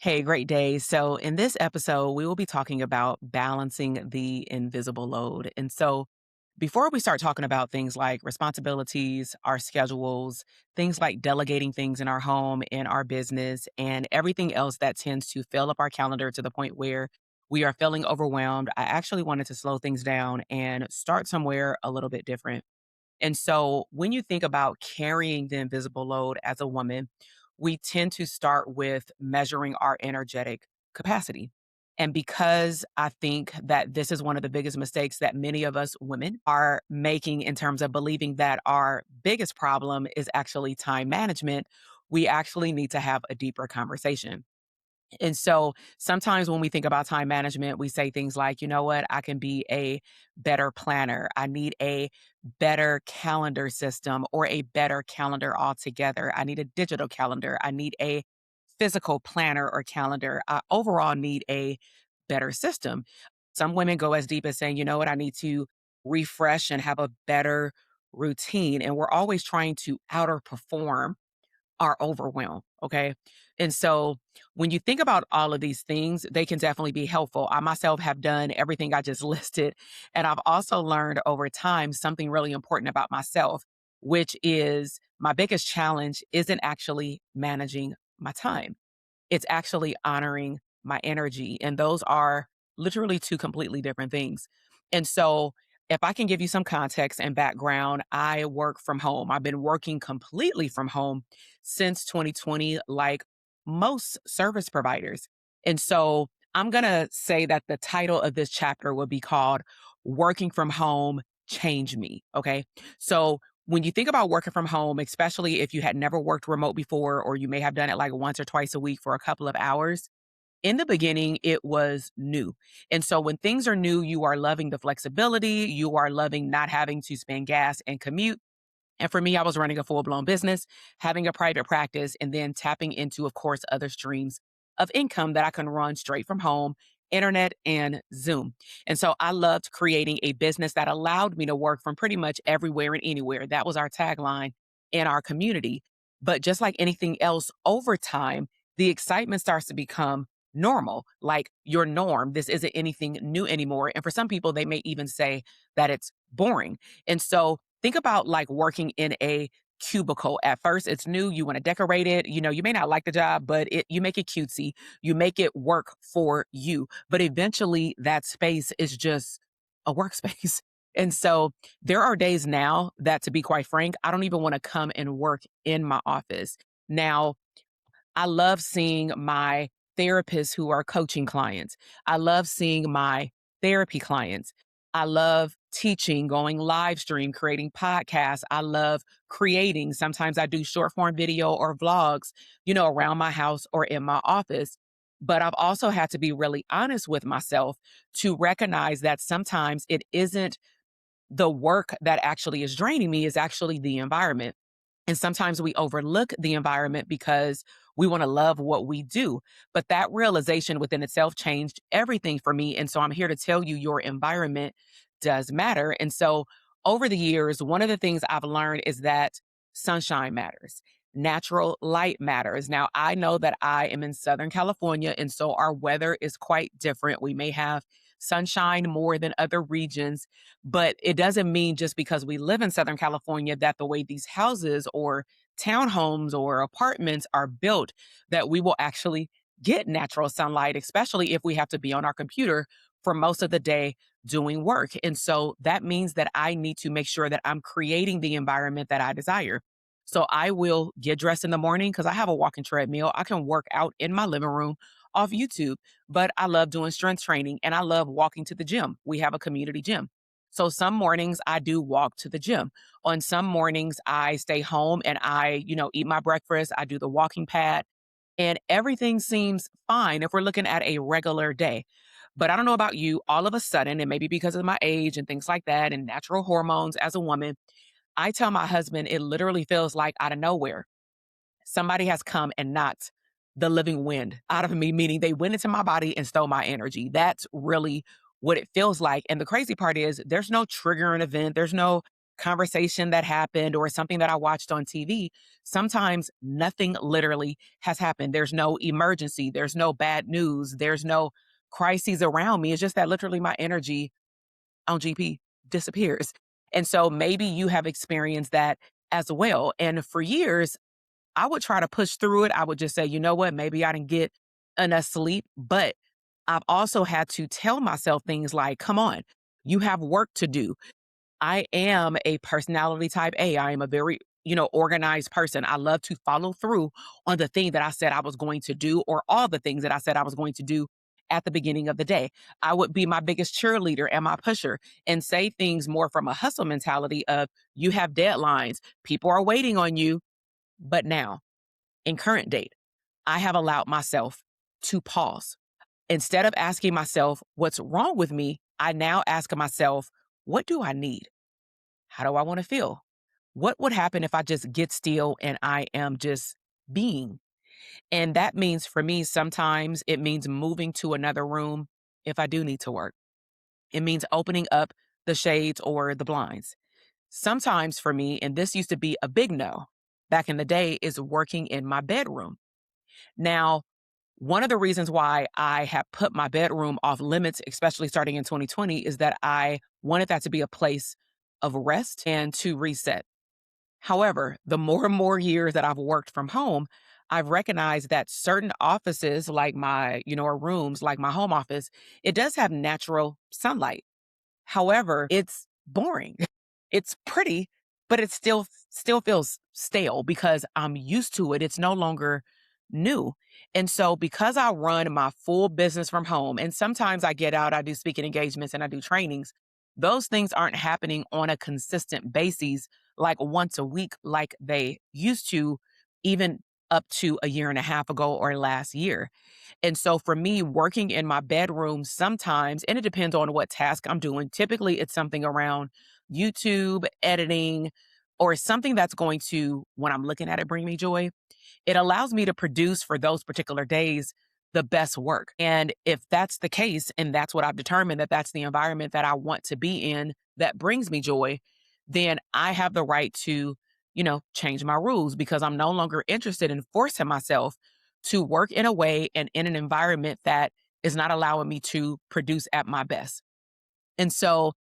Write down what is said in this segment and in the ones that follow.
Hey, great day. So, in this episode, we will be talking about balancing the invisible load. Before we start talking about things like responsibilities, our schedules, things like delegating things in our home, in our business, and everything else that tends to fill up our calendar to the point where we are feeling overwhelmed, I actually wanted to slow things down and start somewhere a little bit different. When you think about carrying the invisible load as a woman, we tend to start with measuring our energetic capacity. And because I think that this is one of the biggest mistakes that many of us women are making in terms of believing that our biggest problem is actually time management, we actually need to have a deeper conversation. Sometimes when we think about time management, we say things like, you know what, I can be a better planner. I need a better calendar system or a better calendar altogether. I need a digital calendar. I need a physical planner or calendar. I overall need a better system. Some women go as deep as saying, you know what, I need to refresh and have a better routine. And we're always trying to outer perform are overwhelmed. Okay. And so when you think about all of these things, they can definitely be helpful. I myself have done everything I just listed. And I've also learned over time something really important about myself, which is my biggest challenge isn't actually managing my time. It's actually honoring my energy, and those are literally 2 completely different things. And so, if I can give you some context and background, I work from home. I've been working completely from home since 2020, like most service providers. I'm gonna say that the title of this chapter will be called Working from Home Change Me, okay? So, when you think about working from home, especially if you had never worked remote before, or you may have done it like once or twice a week for a couple of hours, in the beginning, it was new. And so when things are new, you are loving the flexibility, you are loving not having to spend gas and commute. And for me, I was running a full blown business, having a private practice, and then tapping into, of course, other streams of income that I can run straight from home, internet, and Zoom. And so I loved creating a business that allowed me to work from pretty much everywhere and anywhere. That was our tagline in our community. But just like anything else, over time, the excitement starts to become normal, like your norm. This isn't anything new anymore. And for some people, they may even say that it's boring. Think about like working in a cubicle. At first, it's new. You want to decorate it. You know, you may not like the job, but you make it cutesy. You make it work for you. But eventually, that space is just a workspace. And so there are days now that, to be quite frank, I don't even want to come and work in my office. Now, I love seeing my therapists who are coaching clients. I love seeing my therapy clients. I love teaching, going live stream, creating podcasts. I love creating. Sometimes I do short form video or vlogs, around my house or in my office. But I've also had to be really honest with myself to recognize that sometimes it isn't the work that actually is draining me, is actually the environment. And sometimes we overlook the environment because we want to love what we do. But that realization within itself changed everything for me. And so I'm here to tell you your environment does matter. Over the years, one of the things I've learned is that sunshine matters. Natural light matters. Now, I know that I am in Southern California, and so our weather is quite different. We may have sunshine more than other regions, but it doesn't mean just because we live in Southern California that the way these houses or townhomes or apartments are built, that we will actually get natural sunlight, especially if we have to be on our computer for most of the day doing work. And so that means that I need to make sure that I'm creating the environment that I desire. So I will get dressed in the morning because I have a walking treadmill. I can work out in my living room off YouTube, but I love doing strength training and I love walking to the gym. We have a community gym. So some mornings I do walk to the gym. On some mornings I stay home and I, eat my breakfast. I do the walking pad and everything seems fine if we're looking at a regular day. But I don't know about you, all of a sudden, and maybe because of my age and things like that and natural hormones as a woman, I tell my husband it literally feels like out of nowhere, somebody has come and knocked the living wind out of me, meaning they went into my body and stole my energy. That's really what it feels like. And the crazy part is there's no triggering event. There's no conversation that happened or something that I watched on TV, sometimes nothing literally has happened. There's no emergency, there's no bad news, there's no crises around me. It's just that literally my energy on GP disappears. And so maybe you have experienced that as well. And for years, I would try to push through it. I would just say, you know what, maybe I didn't get enough sleep. But I've also had to tell myself things like, come on, you have work to do. I am a personality type A. I am a very, organized person. I love to follow through on the thing that I said I was going to do or all the things that I said I was going to do at the beginning of the day. I would be my biggest cheerleader and my pusher and say things more from a hustle mentality of you have deadlines, people are waiting on you. But now, in current date, I have allowed myself to pause. Instead of asking myself, what's wrong with me? I now ask myself, what do I need? How do I want to feel? What would happen if I just get still and I am just being? And that means for me, sometimes it means moving to another room if I do need to work. It means opening up the shades or the blinds. Sometimes for me, and this used to be a big no back in the day, is working in my bedroom. Now, one of the reasons why I have put my bedroom off limits, especially starting in 2020, is that I wanted that to be a place of rest and to reset. However, the more and more years that I've worked from home, I've recognized that certain offices, like or rooms like my home office, it does have natural sunlight. However, it's boring. It's pretty, but it still feels stale because I'm used to it. It's no longer new. And so because I run my full business from home and sometimes I get out, I do speaking engagements and I do trainings, those things aren't happening on a consistent basis like once a week like they used to even up to a year and a half ago or last year. And so for me, working in my bedroom sometimes, and it depends on what task I'm doing, typically it's something around YouTube, editing, or something that's going to, when I'm looking at it, bring me joy. It allows me to produce for those particular days the best work. And if that's the case, and that's what I've determined that that's the environment that I want to be in that brings me joy, then I have the right to, change my rules because I'm no longer interested in forcing myself to work in a way and in an environment that is not allowing me to produce at my best. And so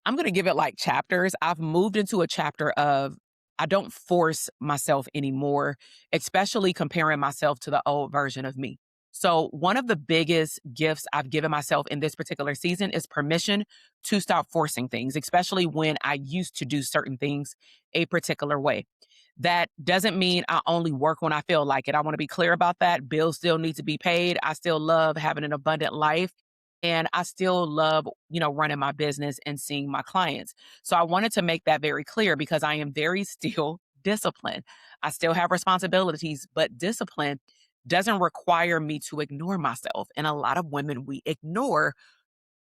I'm going to give it like chapters. I've moved into a chapter of I don't force myself anymore, especially comparing myself to the old version of me. So, one of the biggest gifts I've given myself in this particular season is permission to stop forcing things, especially when I used to do certain things a particular way. That doesn't mean I only work when I feel like it. I want to be clear about that. Bills still need to be paid. I still love having an abundant life. And I still love, running my business and seeing my clients. So I wanted to make that very clear because I am very still disciplined. I still have responsibilities, but discipline doesn't require me to ignore myself. And a lot of women, we ignore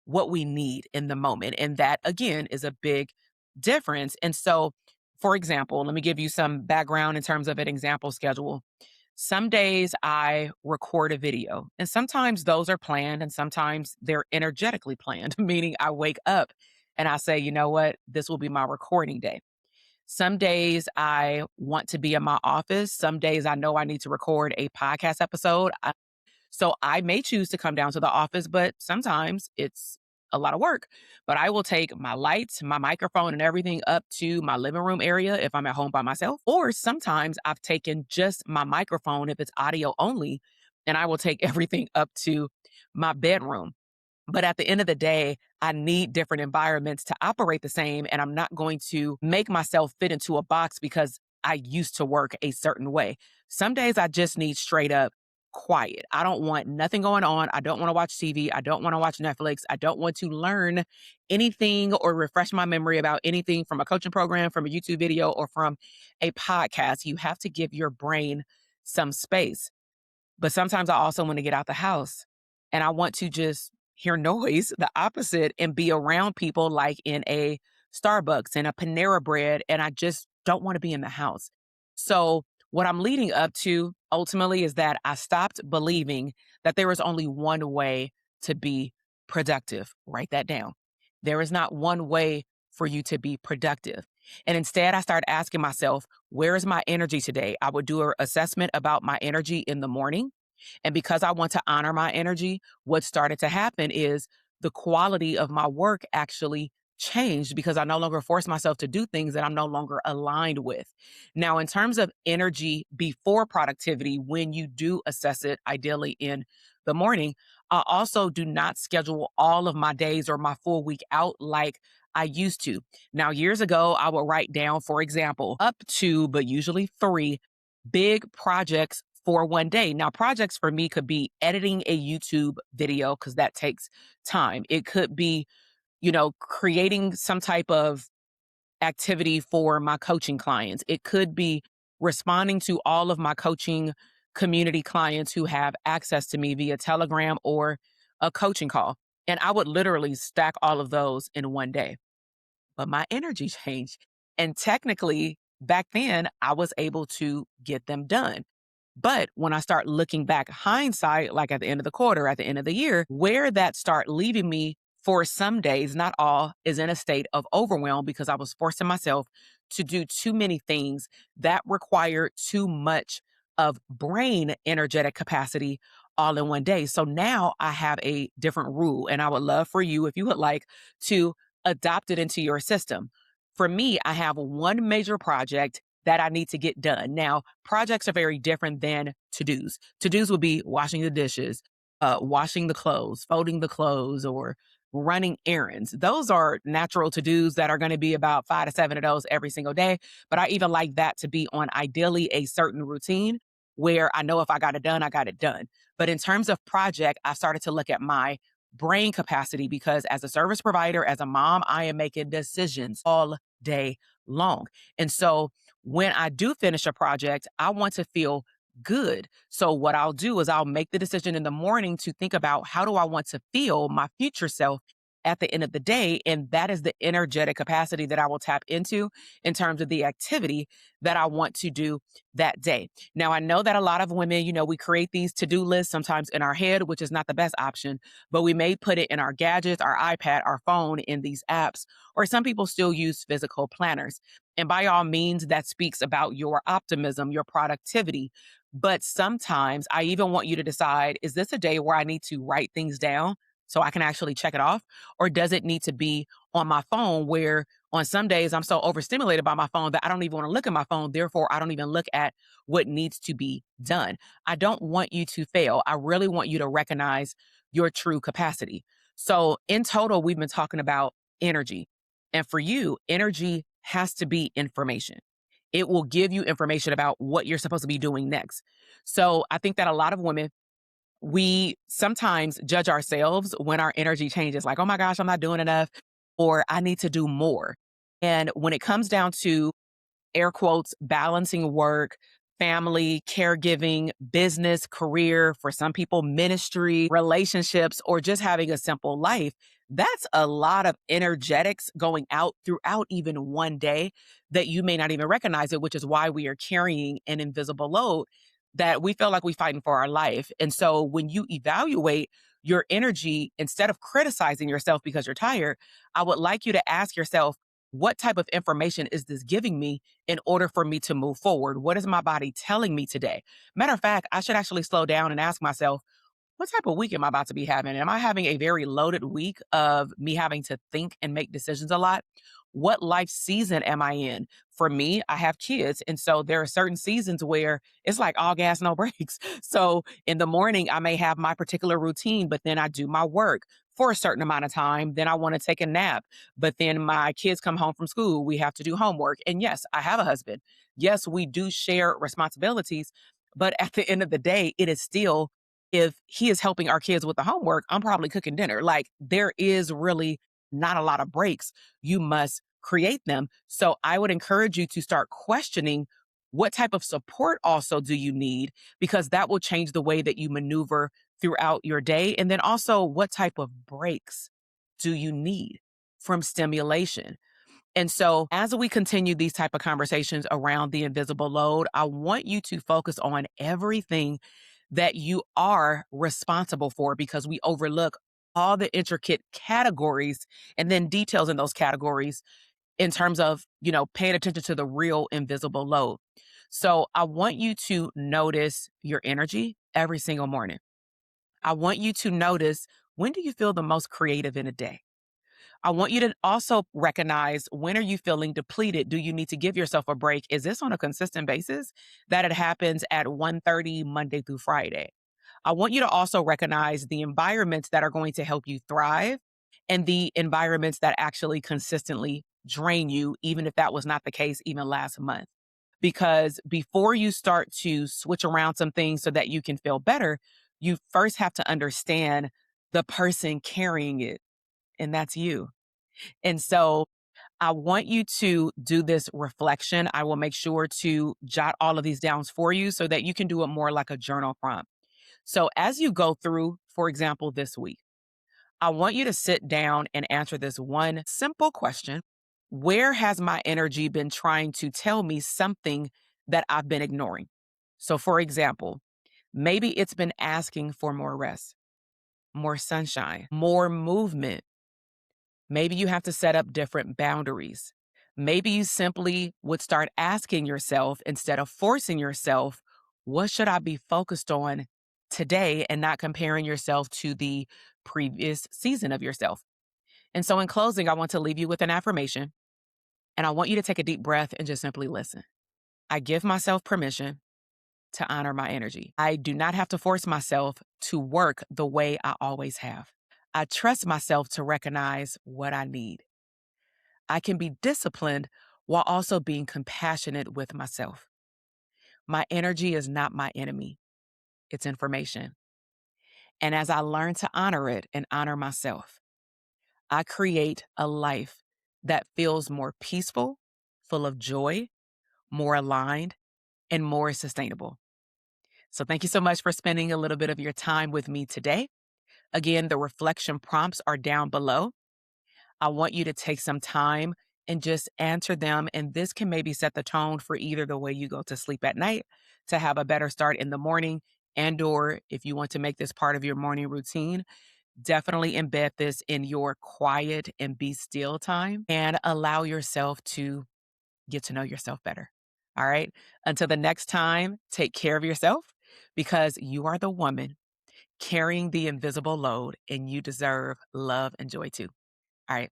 what we need in the moment. And that, again, is a big difference. And so, for example, let me give you some background in terms of an example schedule. Some days I record a video, and sometimes those are planned, and sometimes they're energetically planned, meaning I wake up and I say, you know what, this will be my recording day. Some days I want to be in my office. Some days I know I need to record a podcast episode. So I may choose to come down to the office, but sometimes it's a lot of work. But I will take my lights, my microphone, and everything up to my living room area if I'm at home by myself. Or sometimes I've taken just my microphone if it's audio only, and I will take everything up to my bedroom. But at the end of the day, I need different environments to operate the same. And I'm not going to make myself fit into a box because I used to work a certain way. Some days I just need straight up quiet. I don't want nothing going on. I don't want to watch TV. I don't want to watch Netflix. I don't want to learn anything or refresh my memory about anything from a coaching program, from a YouTube video, or from a podcast. You have to give your brain some space. But sometimes I also want to get out the house and I want to just hear noise, the opposite, and be around people like in a Starbucks and a Panera Bread. And I just don't want to be in the house. So, what I'm leading up to ultimately is that I stopped believing that there is only one way to be productive. Write that down. There is not one way for you to be productive. And instead, I started asking myself, where is my energy today? I would do an assessment about my energy in the morning. And because I want to honor my energy, what started to happen is the quality of my work actually changed because I no longer force myself to do things that I'm no longer aligned with. Now, in terms of energy before productivity, when you do assess it, ideally in the morning, I also do not schedule all of my days or my full week out like I used to. Now, years ago, I would write down, for example, up to, but usually three big projects for one day. Now, projects for me could be editing a YouTube video because that takes time. It could be, creating some type of activity for my coaching clients. It could be responding to all of my coaching community clients who have access to me via Telegram or a coaching call. And I would literally stack all of those in one day, but my energy changed. And technically, back then, I was able to get them done. But when I start looking back hindsight, like at the end of the quarter, at the end of the year, where that start leaving me for some days, not all, is in a state of overwhelm because I was forcing myself to do too many things that required too much of brain energetic capacity all in one day. So now I have a different rule, and I would love for you, if you would like, to adopt it into your system. For me, I have one major project that I need to get done. Now, projects are very different than to-dos. To-dos would be washing the dishes, washing the clothes, folding the clothes, or running errands. Those are natural to-dos that are going to be about 5 to 7 of those every single day. But I even like that to be on ideally a certain routine where I know if I got it done, I got it done. But in terms of project, I started to look at my brain capacity because as a service provider, as a mom, I am making decisions all day long. And so when I do finish a project, I want to feel good. So what I'll do is I'll make the decision in the morning to think about how do I want to feel my future self at the end of the day. And that is the energetic capacity that I will tap into in terms of the activity that I want to do that day. Now, I know that a lot of women, we create these to-do lists sometimes in our head, which is not the best option, but we may put it in our gadgets, our iPad, our phone, in these apps, or some people still use physical planners. And by all means, that speaks about your optimism, your productivity. But sometimes I even want you to decide, is this a day where I need to write things down so I can actually check it off? Or does it need to be on my phone where on some days I'm so overstimulated by my phone that I don't even want to look at my phone. Therefore, I don't even look at what needs to be done. I don't want you to fail. I really want you to recognize your true capacity. So in total, we've been talking about energy. And for you, energy has to be information. It will give you information about what you're supposed to be doing next. So I think that a lot of women, we sometimes judge ourselves when our energy changes, like, oh my gosh, I'm not doing enough, or I need to do more. And when it comes down to air quotes, balancing work, family, caregiving, business, career, for some people, ministry, relationships, or just having a simple life. That's a lot of energetics going out throughout even one day that you may not even recognize it, which is why we are carrying an invisible load that we feel like we're fighting for our life. And so when you evaluate your energy, instead of criticizing yourself because you're tired, I would like you to ask yourself, what type of information is this giving me in order for me to move forward? What is my body telling me today? Matter of fact, I should actually slow down and ask myself, what type of week am I about to be having? Am I having a very loaded week of me having to think and make decisions a lot? What life season am I in? For me, I have kids. And so there are certain seasons where it's like all gas, no brakes. So in the morning, I may have my particular routine, but then I do my work for a certain amount of time. Then I want to take a nap. But then my kids come home from school. We have to do homework. And yes, I have a husband. Yes, we do share responsibilities. But at the end of the day, it is still, if he is helping our kids with the homework, I'm probably cooking dinner. Like there is really not a lot of breaks. You must create them. So I would encourage you to start questioning what type of support also do you need, because that will change the way that you maneuver throughout your day. And then also, what type of breaks do you need from stimulation? And so as we continue these type of conversations around the invisible load, I want you to focus on everything that you are responsible for, because we overlook all the intricate categories and then details in those categories in terms of, paying attention to the real invisible load. So I want you to notice your energy every single morning. I want you to notice, when do you feel the most creative in a day? I want you to also recognize, when are you feeling depleted? Do you need to give yourself a break? Is this on a consistent basis that it happens at 1:30 Monday through Friday? I want you to also recognize the environments that are going to help you thrive and the environments that actually consistently drain you, even if that was not the case even last month. Because before you start to switch around some things so that you can feel better, you first have to understand the person carrying it, and that's you. And so I want you to do this reflection. I will make sure to jot all of these down for you so that you can do it more like a journal prompt. So as you go through, for example, this week, I want you to sit down and answer this one simple question. Where has my energy been trying to tell me something that I've been ignoring? So, for example, maybe it's been asking for more rest, more sunshine, more movement. Maybe you have to set up different boundaries. Maybe you simply would start asking yourself, instead of forcing yourself, what should I be focused on today, and not comparing yourself to the previous season of yourself. And so, in closing, I want to leave you with an affirmation, and I want you to take a deep breath and just simply listen. I give myself permission to honor my energy. I do not have to force myself to work the way I always have. I trust myself to recognize what I need. I can be disciplined while also being compassionate with myself. My energy is not my enemy, it's information. And as I learn to honor it and honor myself, I create a life that feels more peaceful, full of joy, more aligned, and more sustainable. So, thank you so much for spending a little bit of your time with me today. Again, the reflection prompts are down below. I want you to take some time and just answer them. And this can maybe set the tone for either the way you go to sleep at night, to have a better start in the morning, and or if you want to make this part of your morning routine, definitely embed this in your quiet and be still time and allow yourself to get to know yourself better. All right. Until the next time, take care of yourself, because you are the woman carrying the invisible load and you deserve love and joy too. All right.